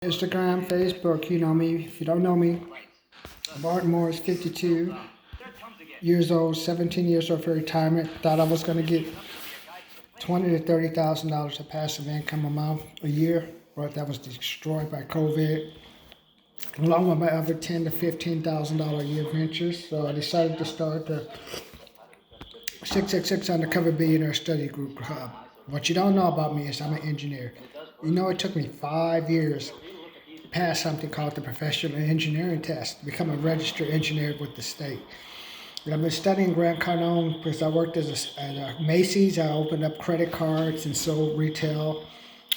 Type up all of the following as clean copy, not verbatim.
Instagram, Facebook, you know me. If you don't know me, Martin Moore is 52 years old, 17 years old for retirement. Thought I was going to get $20,000 to $30,000 of passive income a month, a year, but that was destroyed by COVID, along with my other $10,000 to $15,000 a year ventures. So I decided to start the 666 Undercover Billionaire Study Group Club. What you don't know about me is I'm an engineer. You know, it took me 5 years to pass something called the Professional Engineering Test to become a registered engineer with the state. And I've been studying Grant Cardone because I worked at Macy's. I opened up credit cards and sold retail.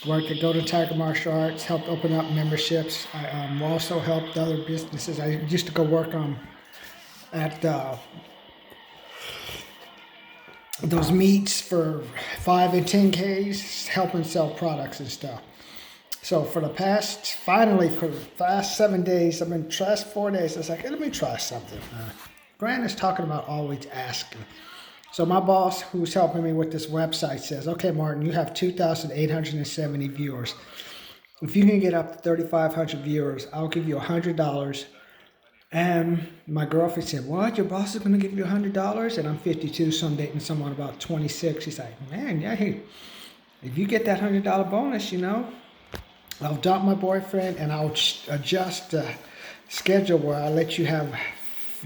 Worked at Golden Tiger Martial Arts, helped open up memberships. I also helped other businesses. I used to go work at those meets for 5 and 10Ks, helping sell products and stuff. So for the past 7 days, last 4 days, I was like, hey, let me try something. Grant is talking about always asking. So my boss, who's helping me with this website, says, okay, Martin, you have 2,870 viewers. If you can get up to 3,500 viewers, I'll give you $100. And my girlfriend said, what, your boss is going to give you $100? And I'm 52, so I'm dating someone about 26. She's like, man, yeah, hey, if you get that $100 bonus, I'll dump my boyfriend and I'll adjust the schedule where I let you have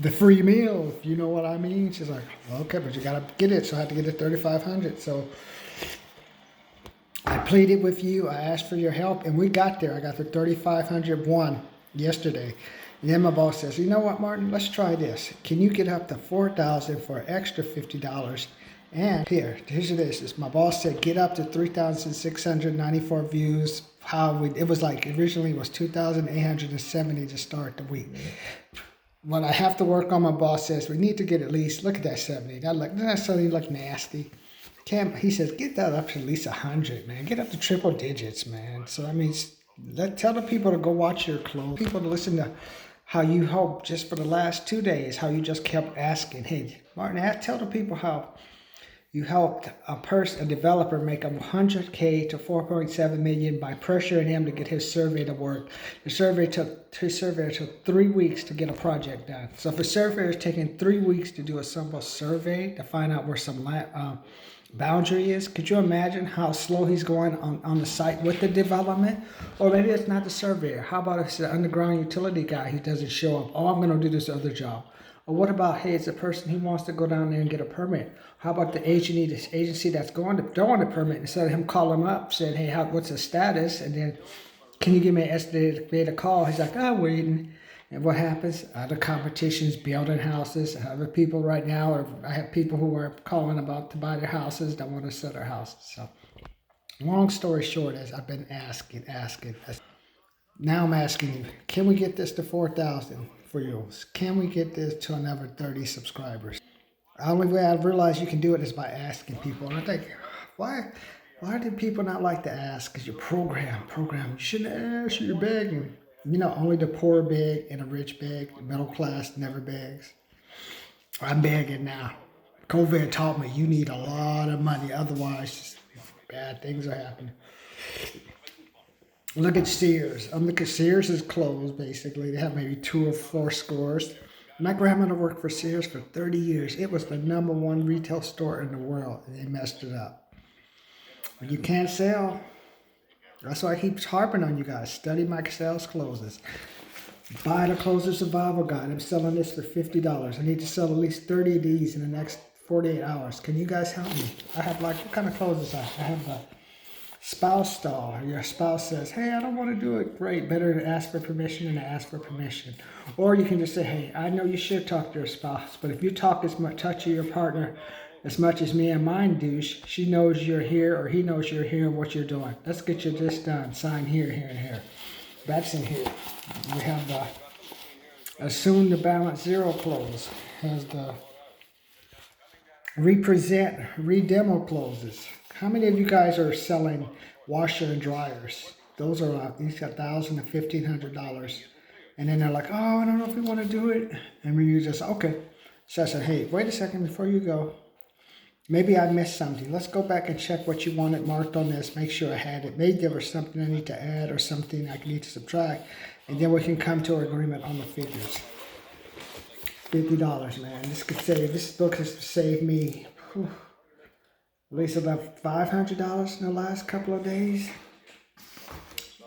the free meal, if you know what I mean. She's like, okay, but you got to get it. So I had to get it 3,500. So I pleaded with you. I asked for your help, and we got there. I got the 3,501 yesterday. And then my boss says, you know what, Martin, let's try this. Can you get up to 4,000 for an extra $50? And here's this. My boss said, get up to 3,694 views. It was like, originally it was 2,870 to start the week. What I have to work on, my boss says, we need to get at least, look at that 70. Doesn't that suddenly look nasty? He says, get that up to at least 100, man. Get up to triple digits, man. So that means, tell the people to go watch your clothes. People to listen to how you hope just for the last 2 days, how you just kept asking. Hey, Martin, tell the people how you helped a developer make $100K to $4.7 million by pressuring him to get his survey to work. His survey took 3 weeks to get a project done. So if a surveyor is taking 3 weeks to do a simple survey to find out where some boundary is, could you imagine how slow he's going on the site with the development? Or maybe it's not the surveyor. How about if it's the underground utility guy who doesn't show up? Oh, I'm going to do this other job. Or what about, hey, it's a person who wants to go down there and get a permit. How about the agency that's going to throwing the permit, instead of him calling him up, saying, hey, what's the status? And then, can you give me an estimated call? He's like, I'm waiting. And what happens? Other competitions, building houses. Other people right now, I have people who are calling about to buy their houses, that want to sell their houses. So, long story short, as I've been asking. Now I'm asking you, can we get this to 4,000 for you? Can we get this to another 30 subscribers? The only way I've realized you can do it is by asking people. And I think, why do people not like to ask? Because you're programmed. You shouldn't ask, you're begging. Only the poor beg and the rich beg. The middle class never begs. I'm begging now. COVID taught me you need a lot of money. Otherwise, bad things are happening. Look at Sears. Sears is closed, basically. They have maybe 2 or 4 stores. My grandmother worked for Sears for 30 years. It was the #1 retail store in the world, and they messed it up. When you can't sell, that's why I keep harping on you guys. Study Mike Sales Closes. Buy the Closer Survival Guide. I'm selling this for $50. I need to sell at least 30 of these in the next 48 hours. Can you guys help me? I have what kind of clothes I have a spouse stall. Your spouse says, hey, I don't want to do it. Great. Better to ask for permission than to ask for permission. Or you can just say, hey, I know you should talk to your spouse, but if you talk touch to your partner as much as me and mine do, she knows you're here, or he knows you're here and what you're doing. Let's get you this done. Sign here, here, and here. That's in here. We have the Assume the Balance Zero close. Has the Redemo closes. How many of you guys are selling washer and dryers? Those are these got $1,000 to $1,500. And then they're like, oh, I don't know if we want to do it. And we just, okay. So I said, hey, wait a second before you go. Maybe I missed something. Let's go back and check what you wanted marked on this. Make sure I had it. Maybe there was something I need to add or something I need to subtract. And then we can come to an agreement on the figures. $50, man. This book has saved me at least about $500 in the last couple of days.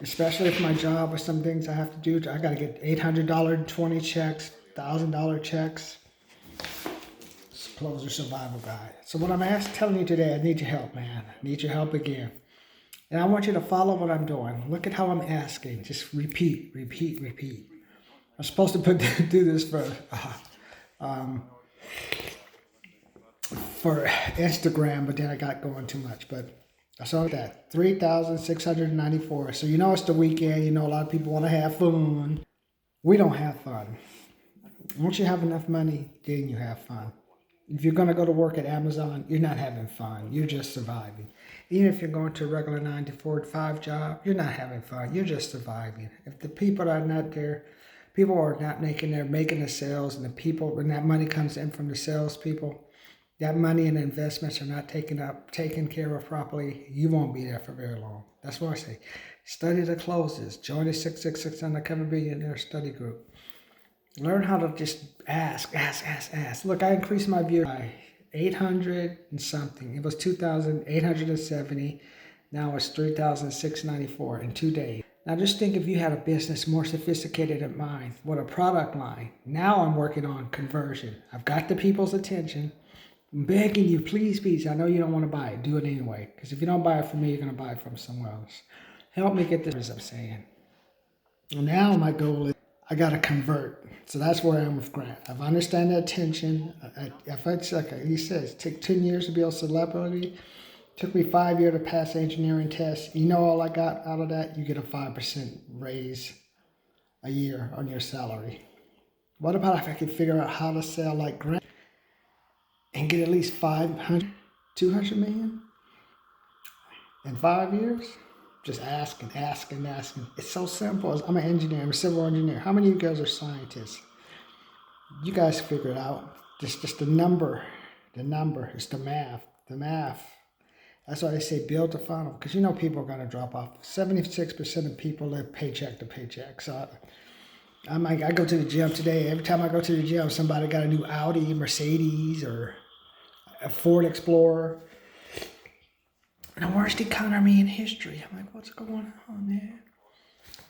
Especially if my job or some things I have to do. I got to get $800 20 checks, $1,000 checks. Closer survival guide. So what I'm telling you today, I need your help, man. I need your help again. And I want you to follow what I'm doing. Look at how I'm asking. Just repeat, repeat, repeat. I'm supposed to do this for Instagram, but then I got going too much. But I saw that 3,694. So you know it's the weekend. You know a lot of people want to have fun. We don't have fun. Once you have enough money, then you have fun. If you're going to go to work at Amazon, you're not having fun. You're just surviving. Even if you're going to a regular 9 to 4 to 5 job, you're not having fun. You're just surviving. If the people are not there, people are not making the sales, and the people, when that money comes in from the salespeople, that money and investments are not taken care of properly, you won't be there for very long. That's why I say, study the closes. Join the 666 Undercover Billionaire study group. Learn how to just ask. Look, I increased my view by 800 and something. It was 2,870. Now it's 3,694 in 2 days. Now just think if you had a business more sophisticated than mine, with a product line. Now I'm working on conversion. I've got the people's attention. I'm begging you, please, please. I know you don't want to buy it. Do it anyway. Because if you don't buy it from me, you're going to buy it from somewhere else. Help me get this, as I'm saying. Now my goal is I got to convert. So that's where I am with Grant. I understand the attention. He says, it took 10 years to be a celebrity. Took me 5 years to pass the engineering test. You know all I got out of that? You get a 5% raise a year on your salary. What about if I could figure out how to sell like Grant and get at least 500, 200 million in 5 years? Just asking. It's so simple. I'm an engineer. I'm a civil engineer. How many of you guys are scientists? You guys figure it out. Just the number. The number. It's the math. That's why they say build the funnel. Because you know people are going to drop off. 76% of people live paycheck to paycheck. So I go to the gym today. Every time I go to the gym, somebody got a new Audi, Mercedes, or a Ford Explorer. The worst economy in history. I'm like, what's going on, man?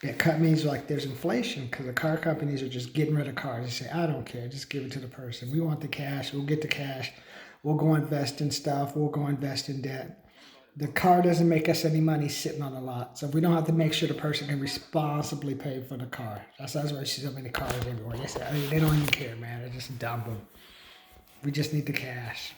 That cut means like there's inflation because the car companies are just getting rid of cars. They say, I don't care, just give it to the person. We want the cash, we'll get the cash. We'll go invest in stuff, we'll go invest in debt. The car doesn't make us any money sitting on the lot. So we don't have to make sure the person can responsibly pay for the car. That's why you see so many cars everywhere. They don't even care, man. They just dump them. We just need the cash.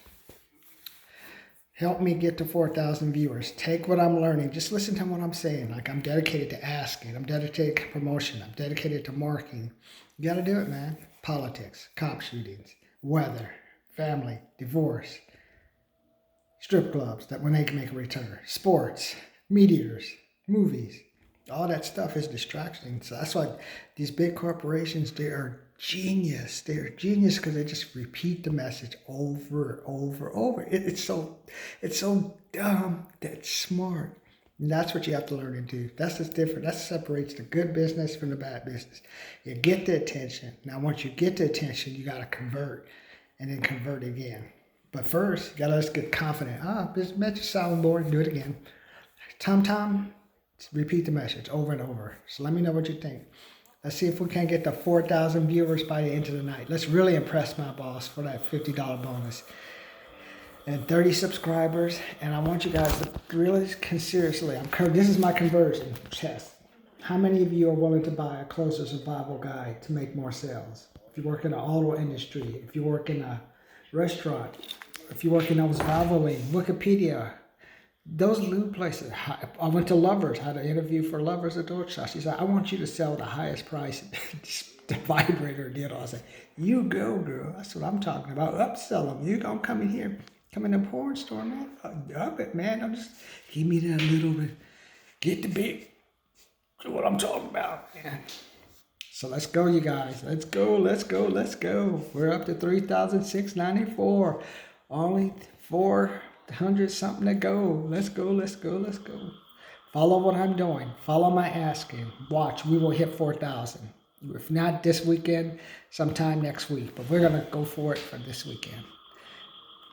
Help me get to 4,000 viewers. Take what I'm learning. Just listen to what I'm saying. Like, I'm dedicated to asking. I'm dedicated to promotion. I'm dedicated to marketing. You got to do it, man. Politics, cop shootings, weather, family, divorce, strip clubs that when they can make a return, sports, meteors, movies. All that stuff is distraction. So that's why these big corporations, they are genius. They're genius because they just repeat the message over. It's so dumb that's smart. And that's what you have to learn to do. That's what's different. That separates the good business from the bad business. You get the attention. Now, once you get the attention, you got to convert and then convert again. But first, you got to just get confident. This message sounds boring. Do it again. Tom, repeat the message over and over. So let me know what you think. Let's see if we can get to 4,000 viewers by the end of the night. Let's really impress my boss for that $50 bonus. And 30 subscribers. And I want you guys to really seriously, this is my conversion test. How many of you are willing to buy a closer survival guide to make more sales? If you work in the auto industry, if you work in a restaurant, if you work in Valvoline, Wikipedia, those lube places. I went to Lovers, had an interview for Lovers at Deutschland. She said, I want you to sell the highest price the vibrator did. I said, you go, girl. That's what I'm talking about. Upsell them. You don't come in here. Come in the porn store, man. Up it, man. I'm just, give me that little bit. Get the big. That's what I'm talking about, man. So let's go, you guys. Let's go. We're up to 3,694. Only 400 something to go. Let's go, let's go, let's go. Follow what I'm doing. Follow my asking. Watch, we will hit 4,000. If not this weekend, sometime next week. But we're going to go for it for this weekend.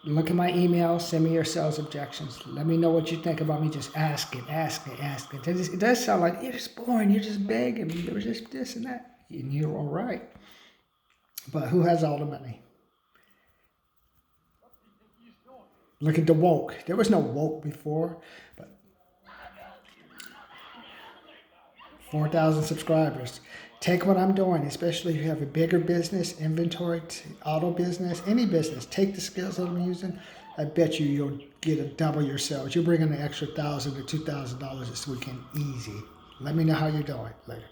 Look at my email. Send me your sales objections. Let me know what you think about me just asking. It does sound like you're just boring. You're just begging. You're just this and that. And you're all right. But who has all the money? Look at the woke. There was no woke before. But 4,000 subscribers. Take what I'm doing, especially if you have a bigger business, inventory, auto business, any business. Take the skills that I'm using. I bet you'll get a double your sales. You're bringing an extra $1,000 to $2,000 this weekend easy. Let me know how you're doing later.